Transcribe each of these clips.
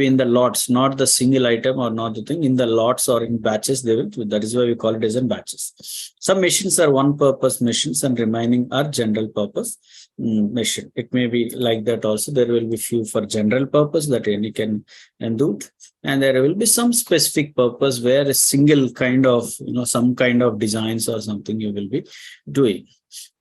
in the lots, not the single item or not the thing, in the lots or in batches, they will, that is why we call it as in batches. Some machines are one purpose machines and remaining are general purpose machine. It may be like that also. There will be few for general purpose that any can do, and there will be some specific purpose where a single kind of, some kind of designs or something you will be doing.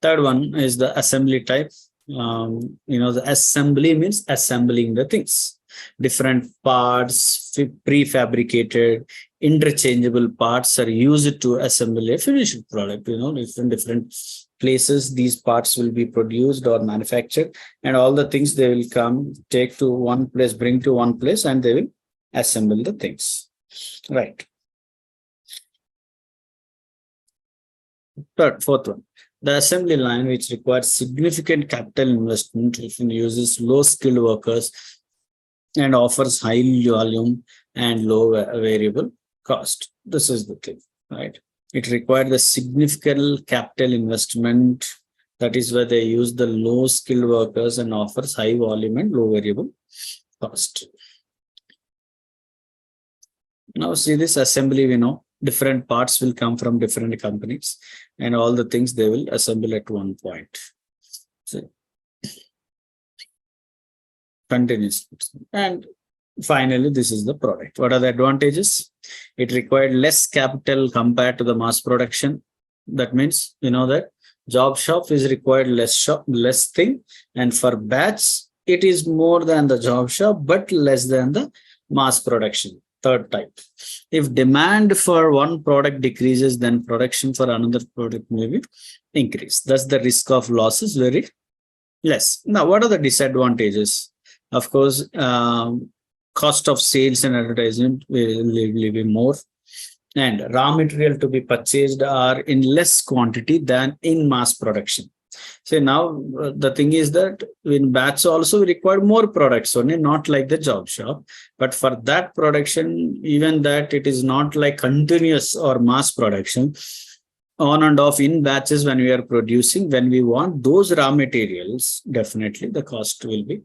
Third one is the assembly type. The assembly means assembling the things. Different parts, prefabricated, interchangeable parts are used to assemble a finished product. Different places these parts will be produced or manufactured, and all the things they will come, take to one place, bring to one place, and they will assemble the things. Right. Fourth one. The assembly line, which requires significant capital investment, often uses low-skilled workers and offers high volume and low variable cost. This is the thing, right? It required a significant capital investment. That is why they use the low-skilled workers and offers high volume and low variable cost. Now see this assembly, we know different parts will come from different companies, and all the things they will assemble at one point. So, continuous. And finally, this is the product. What are the advantages? It required less capital compared to the mass production. That means, that job shop is required less thing, and for batch, it is more than the job shop, but less than the mass production. Third type. If demand for one product decreases, then production for another product may be increased. Thus, the risk of loss is very less. Now, what are the disadvantages? Of course, cost of sales and advertisement will be more, and raw material to be purchased are in less quantity than in mass production. So now the thing is that in batch also we require more products only, not like the job shop. But for that production, even that it is not like continuous or mass production, on and off in batches when we are producing, when we want those raw materials, definitely the cost will be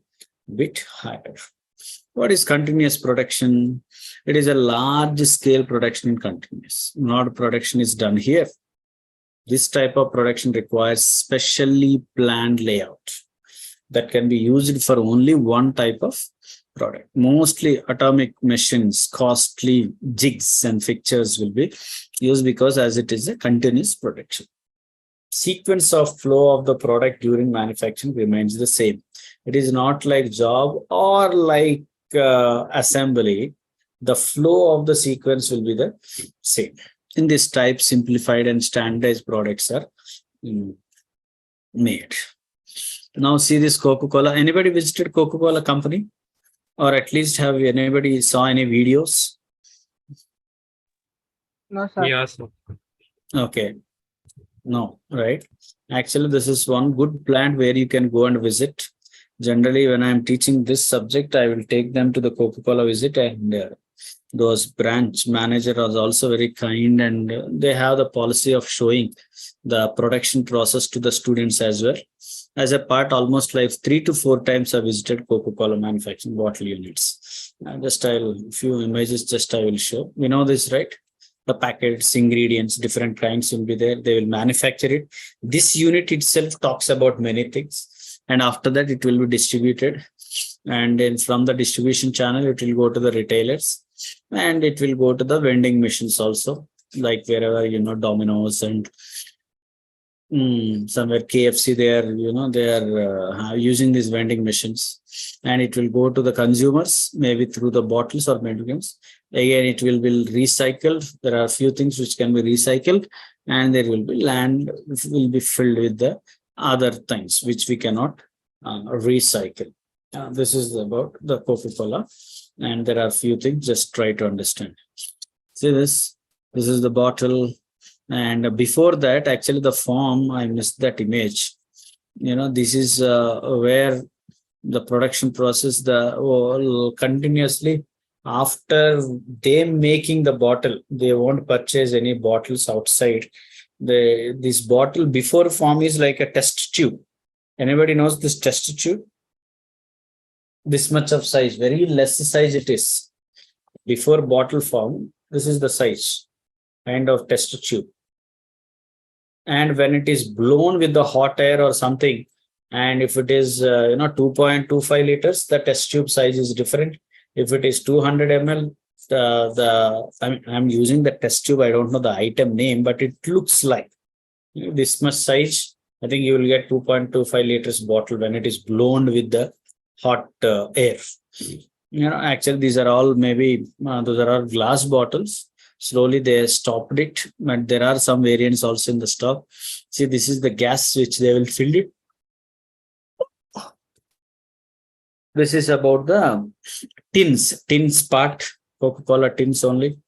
a bit higher. What is continuous production? It is a large scale production in continuous. Not production is done here. This type of production requires specially planned layout that can be used for only one type of product. Mostly atomic machines, costly jigs and fixtures will be used because as it is a continuous production. Sequence of flow of the product during manufacturing remains the same. It is not like job or like assembly. The flow of the sequence will be the same. In this type, simplified and standardized products are made. Now see this Coca-Cola. Anybody visited Coca-Cola company? Or at least have anybody saw any videos? No, sir. Yeah, sir. Okay. No, right? Actually, this is one good plant where you can go and visit. Generally, when I'm teaching this subject, I will take them to the Coca-Cola visit, and those branch manager are also very kind, and they have the policy of showing the production process to the students as well. As a part, almost like 3 to 4 times I visited Coca-Cola manufacturing bottle units. Few images I will show. We know this, right? The packets, ingredients, different kinds will be there. They will manufacture it. This unit itself talks about many things. And after that, it will be distributed. And then from the distribution channel, it will go to the retailers. And it will go to the vending machines also, like wherever, Domino's and somewhere KFC, they are using these vending machines. And it will go to the consumers, maybe through the bottles or medicines. Again, it will be recycled. There are a few things which can be recycled, and there will be land will be filled with the other things which we cannot recycle. This is about the Coca-Cola. And there are a few things, just try to understand. See this is the bottle. And before that, actually the form, I missed that image. This is where the production process, continuously after they making the bottle, they won't purchase any bottles outside. This bottle before form is like a test tube. Anybody knows this test tube? this much of size, very less size it is. Before bottle form, this is the size kind of test tube. And when it is blown with the hot air or something, and if it is 2.25 liters, the test tube size is different. If it is 200 ml, I'm using the test tube, I don't know the item name, but it looks like this much size. I think you will get 2.25 liters bottle when it is blown with the hot air. Actually these are all maybe those are all glass bottles. Slowly they stopped it, but there are some variants also in the stock. See, this is the gas which they will fill it. This is about the tins part, Coca-Cola tins only.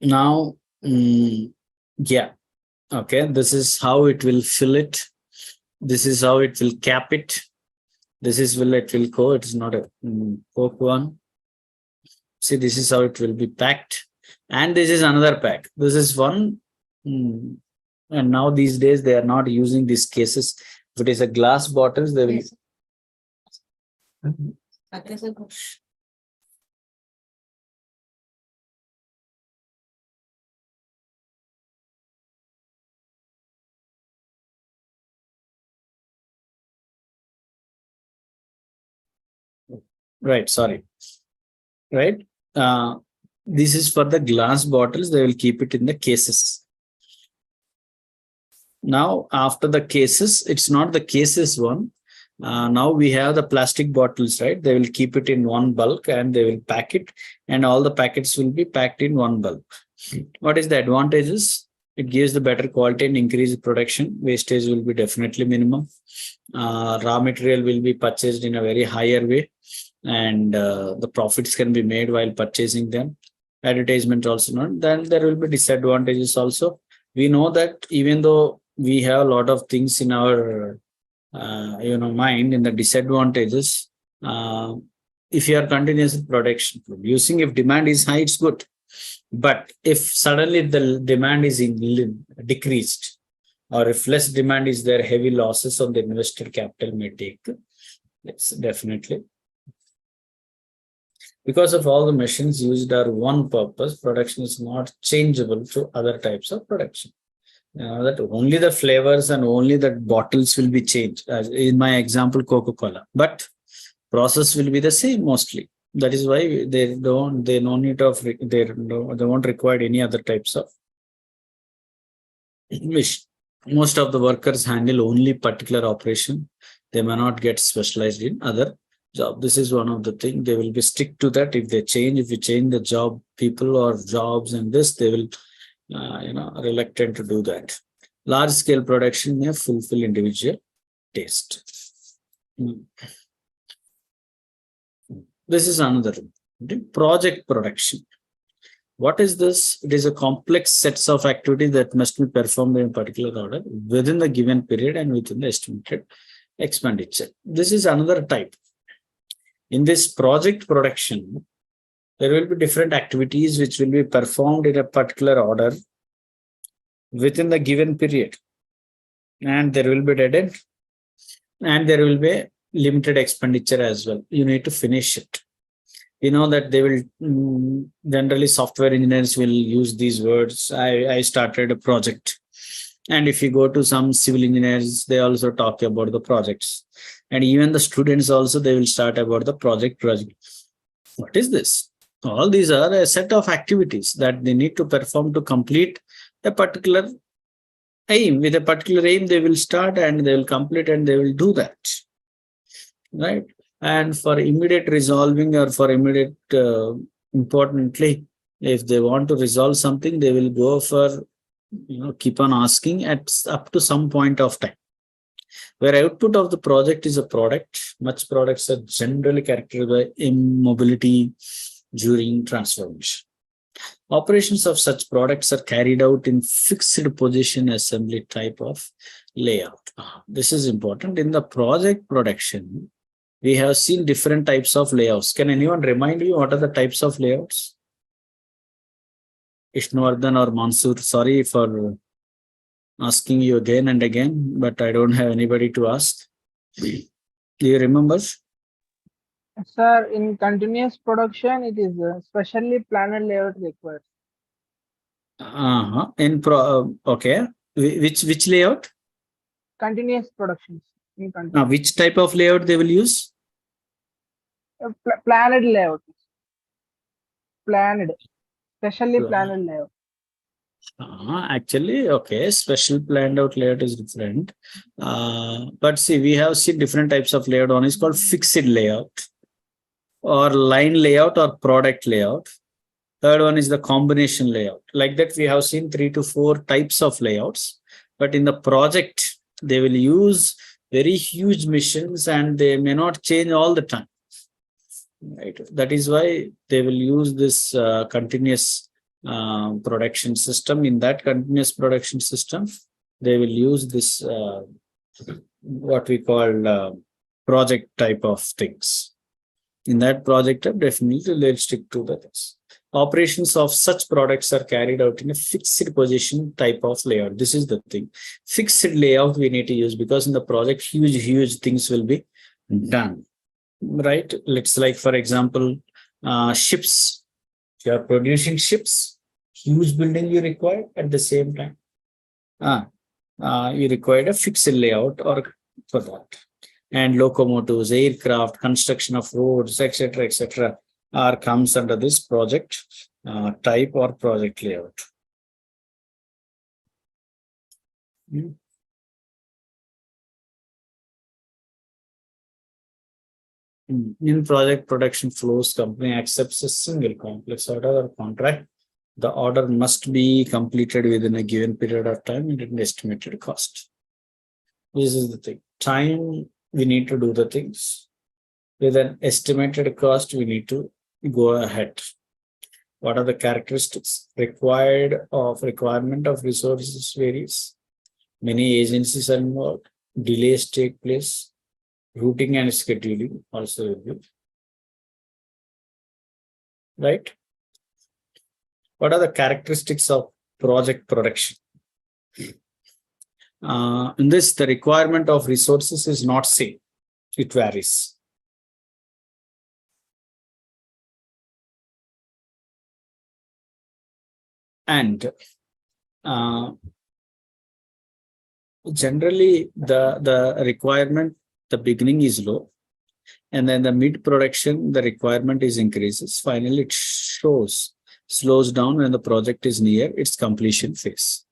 Now, yeah, okay, this is how it will fill it. This is how it will cap it. This is it will go. It is not a Coke one. See, this is how it will be packed. And this is another pack. This is one. And now these days, they are not using these cases. If it is a glass bottles, they will. Yes. Right, sorry. Right. This is for the glass bottles. They will keep it in the cases. Now, after the cases, it's not the cases one. Now we have the plastic bottles, right? They will keep it in one bulk and they will pack it, and all the packets will be packed in one bulk. What is the advantages? It gives the better quality and increased production. Wastage will be definitely minimum. Raw material will be purchased in a very higher way, and the profits can be made while purchasing them. Advertisement also not. Then there will be disadvantages also. We know that even though we have a lot of things in our mind in the disadvantages, if you are continuously producing, if demand is high, it's good. But if suddenly the demand is decreased, or if less demand is there, heavy losses on the invested capital may take. It's definitely. Because of all the machines used are one purpose, production is not changeable to other types of production. That only the flavors and only the bottles will be changed. As in my example, Coca-Cola, but process will be the same mostly. That is why they won't require any other types of machine. Most of the workers handle only particular operation. They may not get specialized in other job. This is one of the things they will be stick to that. If you change the job people or jobs and this, they will reluctant to do that. Large scale production may fulfill individual taste. This is another project production. What is this? It is a complex sets of activities that must be performed in a particular order within the given period and within the estimated expenditure. This is another type. In this project production, there will be different activities which will be performed in a particular order within the given period. And there will be dead end, and there will be limited expenditure as well. You need to finish it. You know that they will generally software engineers will use these words. I started a project. And if you go to some civil engineers, they also talk about the projects. And even the students also, they will start about the project. What is this? All these are a set of activities that they need to perform to complete a particular aim. With a particular aim, they will start and they will complete and they will do that. Right? And for immediate resolving or for immediate, importantly, if they want to resolve something, they will go for, keep on asking up to some point of time. Where output of the project is a product, much products are generally characterized by immobility during transformation. Operations of such products are carried out in fixed position assembly type of layout. This is important. In the project production, we have seen different types of layouts. Can anyone remind you what are the types of layouts? Ishnuvardhan or Mansoor, sorry for asking you again and again, but I don't have anybody to ask. Do you remember? Sir, in continuous production, it is specially planned layout required. Okay. Which layout? Continuous productions in Which type of layout they will use? planned layout. Planned, specially Pla- planned layout. Actually, okay, special planned out layout is different. But see, we have seen different types of layout. One is called fixed layout, or line layout, or product layout. Third one is the combination layout. Like that, we have seen 3 to 4 types of layouts. But in the project, they will use very huge machines and they may not change all the time. Right. That is why they will use this continuous production system. In that continuous production system, they will use this what we call project type of things. In that project type, definitely they'll stick to this. Operations of such products are carried out in a fixed position type of layout. This is the thing. Fixed layout we need to use because in the project, huge things will be done. Right? Let's like, for example, ships. If you are producing ships, huge building you require at the same time. You require a fixed layout or for that. And locomotives, aircraft, construction of roads, etc., are comes under this project type or project layout. In project production flows, company accepts a single complex order or contract. The order must be completed within a given period of time and at an estimated cost. This is the thing. Time, we need to do the things. With an estimated cost, we need to go ahead. What are the characteristics? Requirement of resources varies. Many agencies are involved. Delays take place. Routing and scheduling also will be. Right? What are the characteristics of project production? In this, the requirement of resources is not same. It varies. And generally, the requirement, the beginning is low. And then the mid production, the requirement is increases. Finally, it slows down when the project is near its completion phase.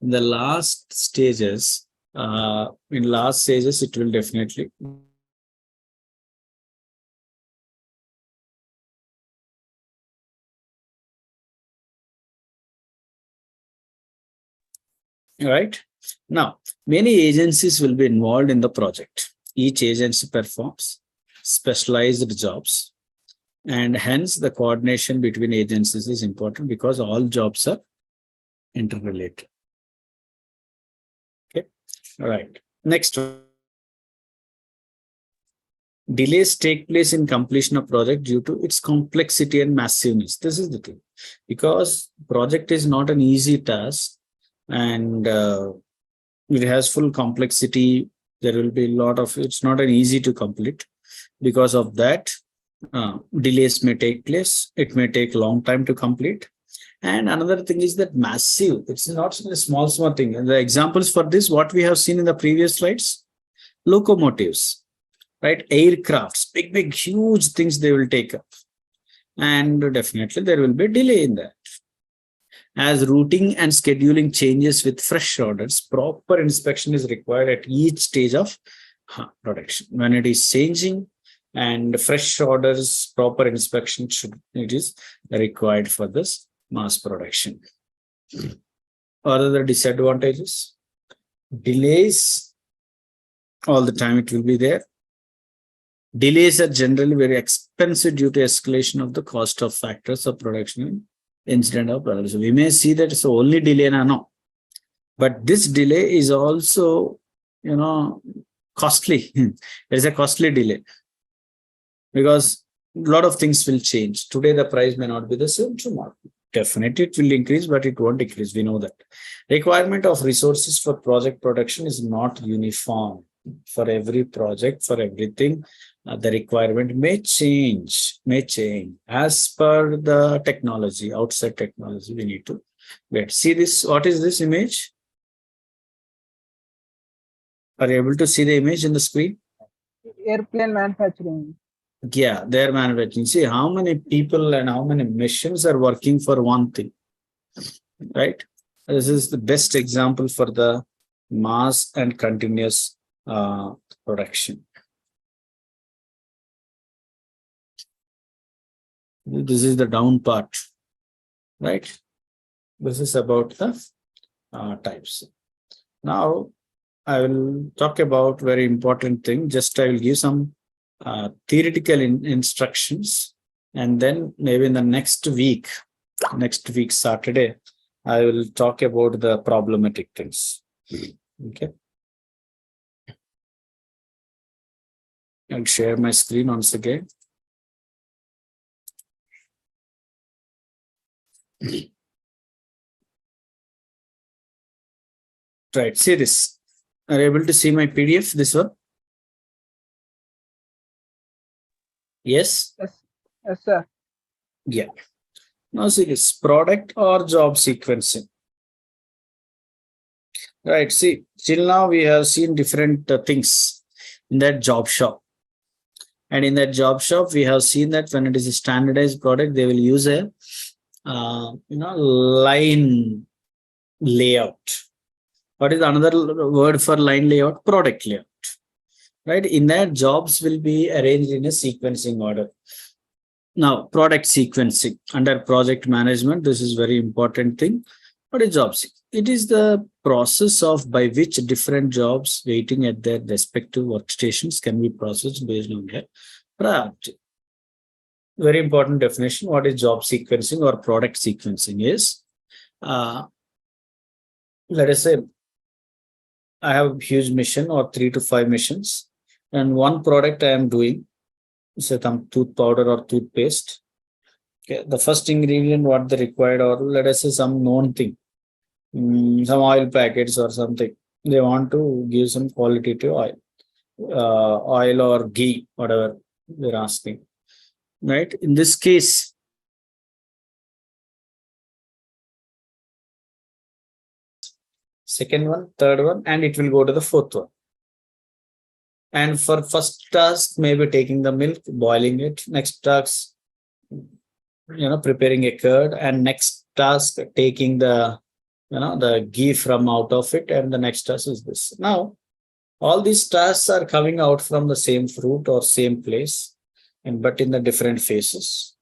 In the last stages, it will definitely. Right. Now, many agencies will be involved in the project. Each agency performs specialized jobs, and hence the coordination between agencies is important because all jobs are interrelated. Okay. All right. Next one. Delays take place in completion of project due to its complexity and massiveness. This is the thing, because project is not an easy task, and it has full complexity. There will be a lot of, it's not an easy to complete. Because of that, delays may take place. It may take long time to complete. And another thing is that massive, it's not a small thing. And the examples for this, what we have seen in the previous slides, locomotives, right? Aircrafts, big, huge things they will take up. And definitely there will be a delay in that. As routing and scheduling changes with fresh orders, proper inspection is required at each stage of production. When it is changing and fresh orders, proper inspection it is required for this mass production. What are the disadvantages? Delays, all the time it will be there. Delays are generally very expensive due to escalation of the cost of factors of production incident of production. So we may see that it's only delay now, but this delay is also, costly. There's a costly delay because a lot of things will change. Today, the price may not be the same tomorrow. Definitely, it will increase, but it won't decrease. We know that. Requirement of resources for project production is not uniform. For every project, for everything, the requirement may change as per the technology, outside technology. We need to wait. See this, what is this image? Are you able to see the image in the screen? Airplane manufacturing. Yeah, they're manufacturing. See how many people and how many machines are working for one thing, right? This is the best example for the mass and continuous production. This is the down part, right? This is about the types. Now, I will talk about very important thing. Just I will give some theoretical instructions, and then maybe in the next week Saturday, I will talk about the problematic things. Okay. I'll share my screen once again. Right. See this. Are you able to see my PDF? This one? Yes. Yes, sir. Yeah. Now see this, product or job sequencing. Right. See, till now we have seen different things in that job shop. And in that job shop, we have seen that when it is a standardized product, they will use a line layout. What is another word for line layout? Product layout. Right. In that, jobs will be arranged in a sequencing order. Now, product sequencing under project management, this is very important thing. What is job sequencing? It is the process of by which different jobs waiting at their respective workstations can be processed based on their priority. Very important definition. What is job sequencing or product sequencing is, let us say, I have a huge mission or 3 to 5 missions, and one product I am doing, say some tooth powder or toothpaste. Okay, the first ingredient what they required, or let us say some known thing, some oil packets or something. They want to give some qualitative oil, oil or ghee, whatever they're asking. Right? In this case, second one, third one, and it will go to the fourth one. And for first task, maybe taking the milk, boiling it. Next task, preparing a curd, and next task taking the the ghee from out of it, and the next task is this. Now, all these tasks are coming out from the same fruit or same place, and but in the different phases,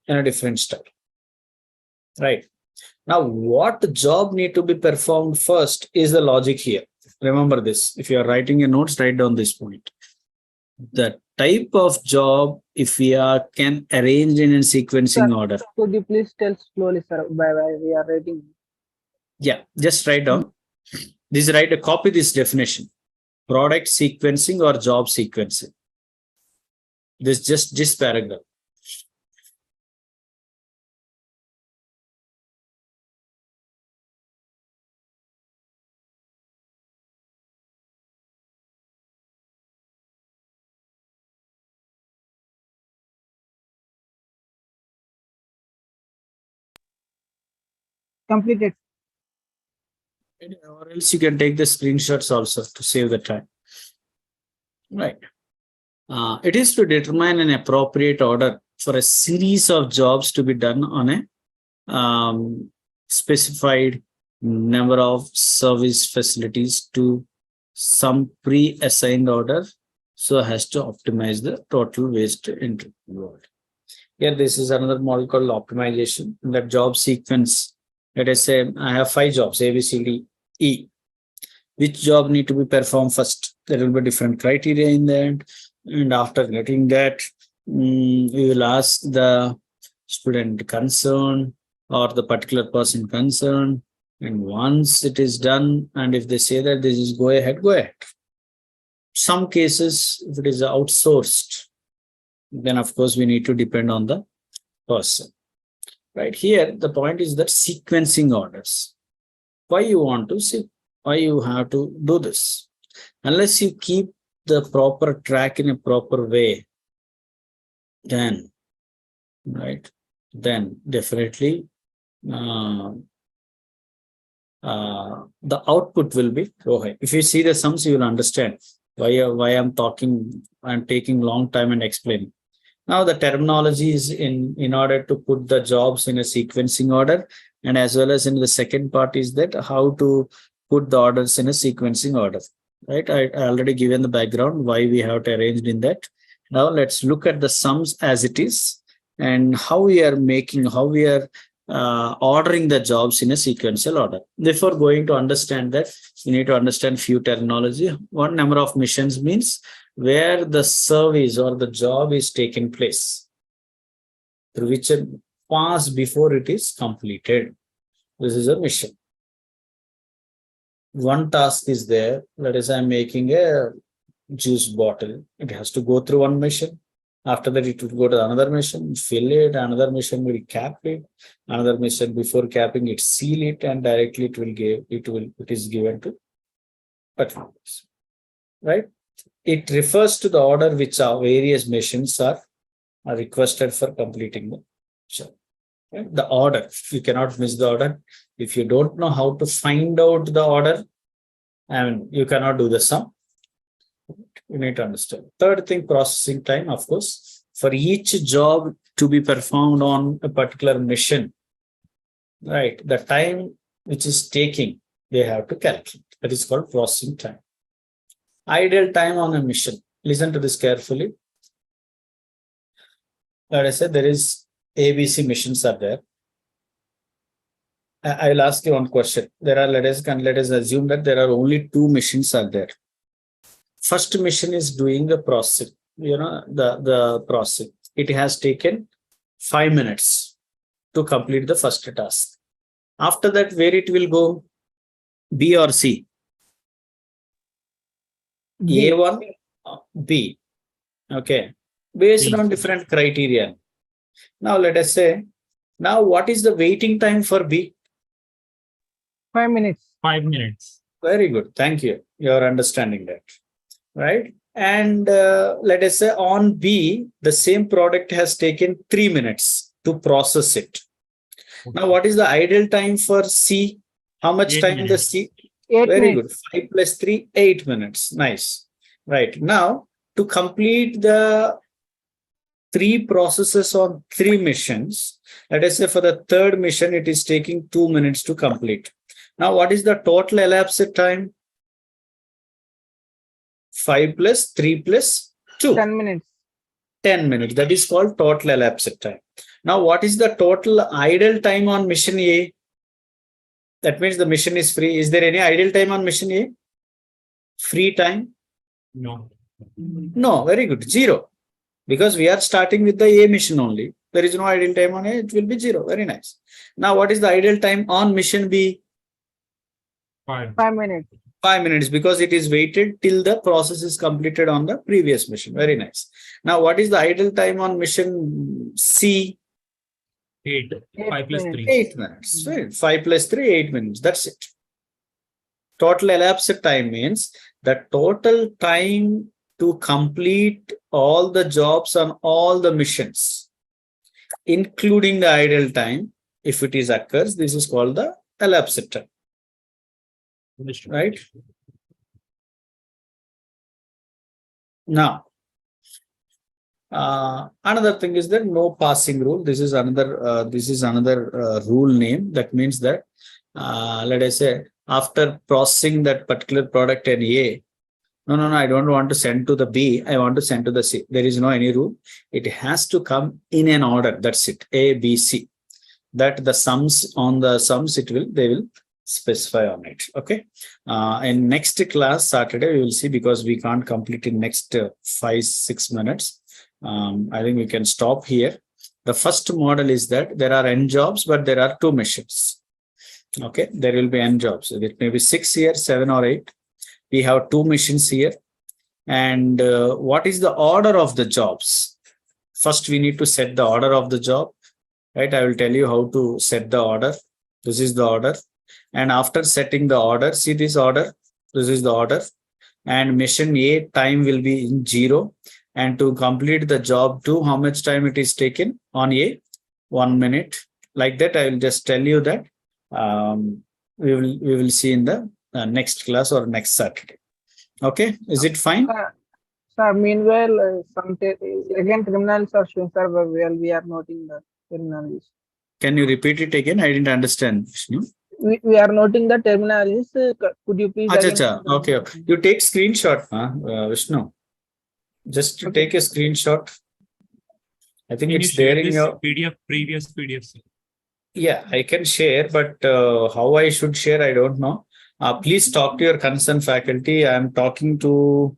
in a different style. Right. Now, what job need to be performed first is the logic here. Remember this. If you are writing your notes, write down this point. The type of job, if we can arrange in a sequencing order. Could you please tell slowly, sir, why we are writing? Yeah, just write down. This write copy this definition. Product sequencing or job sequencing. This paragraph. Completed. Or else you can take the screenshots also to save the time. Right. It is to determine an appropriate order for a series of jobs to be done on a specified number of service facilities to some pre-assigned order, so has to optimize the total waste involved. Here, this is another model called optimization. In that job sequence, let us say I have 5 jobs, A, B, C, D, E. Which job need to be performed first? There will be different criteria in that. And after getting that, we will ask the student concerned or the particular person concerned. And once it is done, and if they say that this is go ahead, go ahead. Some cases, if it is outsourced, then of course we need to depend on the person. Right here, the point is that sequencing orders. Why you want to see? Why you have to do this? Unless you keep the proper track in a proper way, then, right, then definitely the output will be okay. If you see the sums, you will understand why I'm taking long time and explaining. Now the terminology is in order to put the jobs in a sequencing order, and as well as in the second part is that how to put the orders in a sequencing order. Right? I already given the background why we have to arrange in that. Now let's look at the sums as it is and how we are ordering the jobs in a sequential order. Before going to understand that, you need to understand few terminology. One, number of missions means where the service or the job is taken place, through which a pass before it is completed. This is a mission. One task is there. Let us say I'm making a juice bottle. It has to go through one mission. After that, it will go to another mission, fill it. Another mission will cap it. Another mission before capping it, seal it, and directly it is given to performance. Right? It refers to the order which our various missions are requested for completing the mission. Right? The order, you cannot miss the order. If you don't know how to find out the order, you cannot do the sum. You need to understand. Third thing, processing time, of course. For each job to be performed on a particular mission, right, the time which is taking, they have to calculate. That is called processing time. Ideal time on a mission. Listen to this carefully. Let us say there is ABC missions are there. I will ask you one question. Let us assume that there are only 2 missions are there. First mission is doing the processing, the processing. It has taken 5 minutes to complete the first task. After that, where it will go? B or C? B. A1, B. Okay. Based on different criteria. Now, let us say, now what is the waiting time for B? 5 minutes. 5 minutes. Very good. Thank you. You are understanding that. Right? And let us say on B, the same product has taken 3 minutes to process it. Okay. Now, what is the ideal time for C? How much time minutes. the C? 8 Very minutes. good. 5 plus 3, 8 minutes. Nice. Right. Now, to complete the 3 processes on 3 missions, let us say for the third mission, it is taking 2 minutes to complete. Now, what is the total elapsed time? 5 plus 3 plus 2. 10 minutes. 10 minutes. That is called total elapsed time. Now, what is the total idle time on mission A? That means the mission is free. Is there any idle time on mission A? Free time? No. No. Very good. 0. Because we are starting with the A mission only. There is no idle time on A. It will be 0. Very nice. Now, what is the idle time on mission B? 5 minutes. 5 minutes, because it is waited till the process is completed on the previous mission. Very nice. Now, what is the idle time on mission C? 8. 5 plus 3. 8 minutes. Right. 5 plus 3, 8 minutes. That's it. Total elapsed time means the total time to complete all the jobs on all the missions, including the idle time. If it is occurs, this is called the elapsed time. Right? Now, another thing is that no passing rule. This is another rule name. That means that let us say after processing that particular product in A, no, I don't want to send to the B. I want to send to the C. There is no any rule. It has to come in an order. That's it. A, B, C. That the sums on the sums they will specify on it. Okay. In next class Saturday we will see, because we can't complete in next 5-6 minutes. I think we can stop here. The first model is that there are n jobs, but there are 2 missions. Okay, there will be n jobs. It may be 6 here, 7 or 8. We have 2 missions here. And what is the order of the jobs? First, we need to set the order of the job. Right, I will tell you how to set the order. This is the order. And after setting the order, see this order. This is the order. and mission A time will be in 0. And to complete the job 2, how much time it is taken on A? 1 minute. Like that, I will just tell you that we will see in the next class or next Saturday. Okay, is it fine? Sir, meanwhile, again terminals are showing, sir, while we are noting the terminals. Can you repeat it again? I didn't understand, Vishnu. We are noting the terminals. Could you please? Acha, okay. You take screenshot, Vishnu. Just to take a screenshot. I think Can it's you share there in this your. PDF, previous PDF? Sir? Yeah, I can share, but how I should share, I don't know. Please talk to your concerned faculty. I'm talking to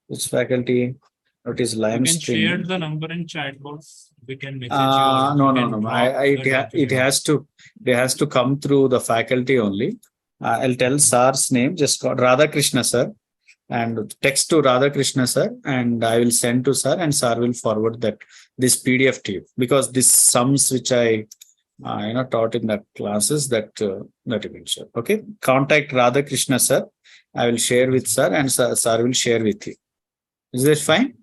which faculty? What is You Lime can stream? share the number in chat box. We can message you. Or No. you can drop the It document. has to come through the faculty only. I'll tell Sir's name, just called Radhakrishna sir, and text to Radhakrishna sir, and I will send to sir, and sir will forward this PDF to you, because this sums which I taught in that classes that you can share. Okay, contact Radhakrishna sir. I will share with sir, and sir will share with you. Is this fine?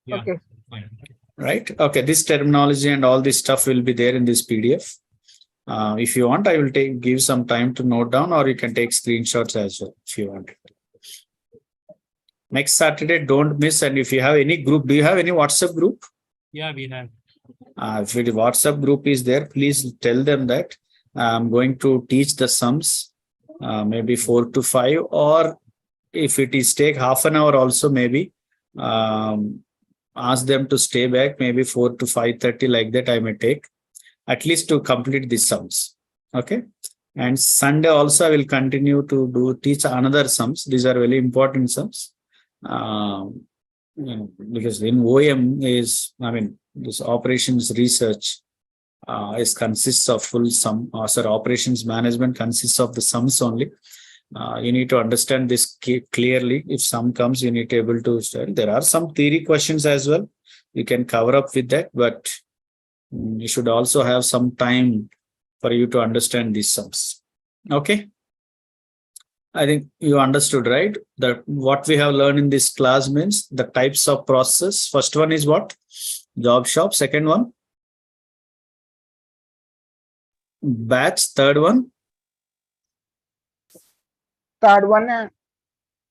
Yeah, Okay. fine. Right. Okay. This terminology and all this stuff will be there in this PDF. If you want, I will give some time to note down, or you can take screenshots as well if you want. Next Saturday, don't miss. And if you have any group, do you have any WhatsApp group? Yeah, we have. If the WhatsApp group is there, please tell them that I'm going to teach the sums, maybe 4 to 5, or if it is take half an hour also, maybe ask them to stay back, maybe 4 to 5:30, like that I may take, at least to complete these sums. Okay. And Sunday also I will continue to teach another sums. These are very important sums. Because in OM is, this operations research consists of full sum, operations management consists of the sums only. You need to understand this clearly. If sum comes, you need to be able to study. There are some theory questions as well. You can cover up with that, but you should also have some time for you to understand these sums. Okay. I think you understood, right? That what we have learned in this class means the types of process. First one is what? Job shop. Second one, batch. Third one,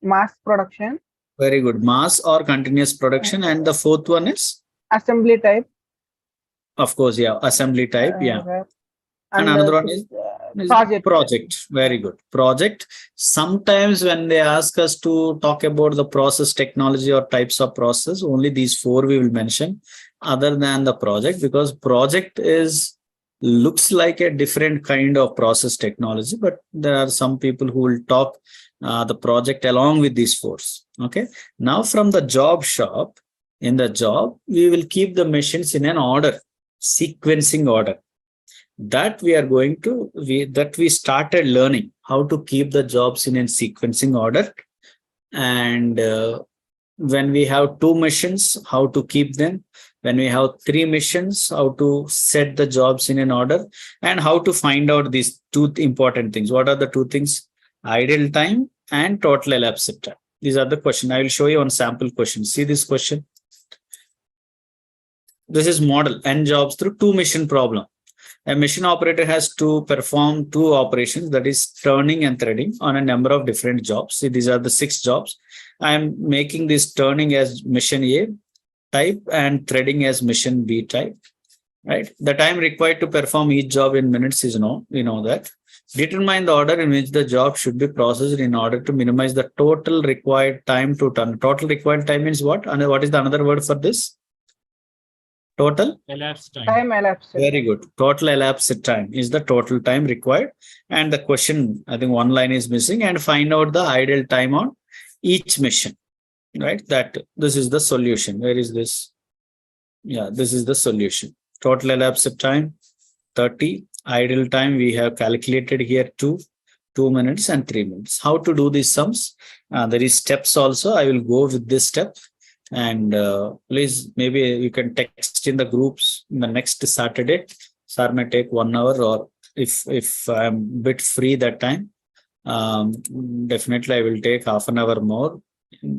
Mass production. very good, mass or continuous production. And the fourth one is, Assembly type. of course, yeah, assembly type. Yeah. And another one is project. Very good. Project. Sometimes when they ask us to talk about the process technology or types of process, only these 4 we will mention, other than the project, because project looks like a different kind of process technology, but there are some people who will talk the project along with these 4. Okay. Now from the job shop, in the job, we will keep the machines in an order, sequencing order. That we are going to, we started learning how to keep the jobs in a sequencing order. And when we have 2 machines, how to keep them. When we have 3 machines, how to set the jobs in an order, and how to find out these 2 important things. What are the 2 things? Idle time and total elapsed time. These are the questions. I will show you on sample questions. See this question. This is model n jobs through 2 machine problem. A machine operator has to perform 2 operations, that is turning and threading, on a number of different jobs. See, these are the 6 jobs. I am making this turning as mission A type and threading as mission B type. Right? The time required to perform each job in minutes is known. We know that. Determine the order in which the job should be processed in order to minimize the total required time to turn. Total required time means what? And what is the another word for this? Total elapsed time. Time elapsed. Very good. Total elapsed time is the total time required. And the question, I think 1 line is missing, and find out the idle time on each mission. Right? This is the solution. Where is this? Yeah, this is the solution. Total elapsed time 30. Idle time we have calculated here 2 minutes and 3 minutes. How to do these sums? There is steps also. I will go with this step. And please, maybe you can text in the groups in the next Saturday. Sir may take 1 hour, or if I'm a bit free that time, definitely I will take half an hour more.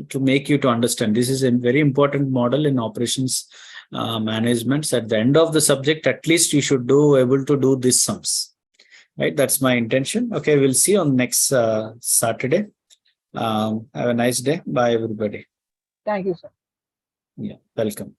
to make you to understand. This is a very important model in operations management. At the end of the subject, at least you should able to do these sums. Right, that's my intention. Okay, we'll see on next Saturday. Have a nice day. Bye, everybody. Thank you, sir. Yeah, welcome.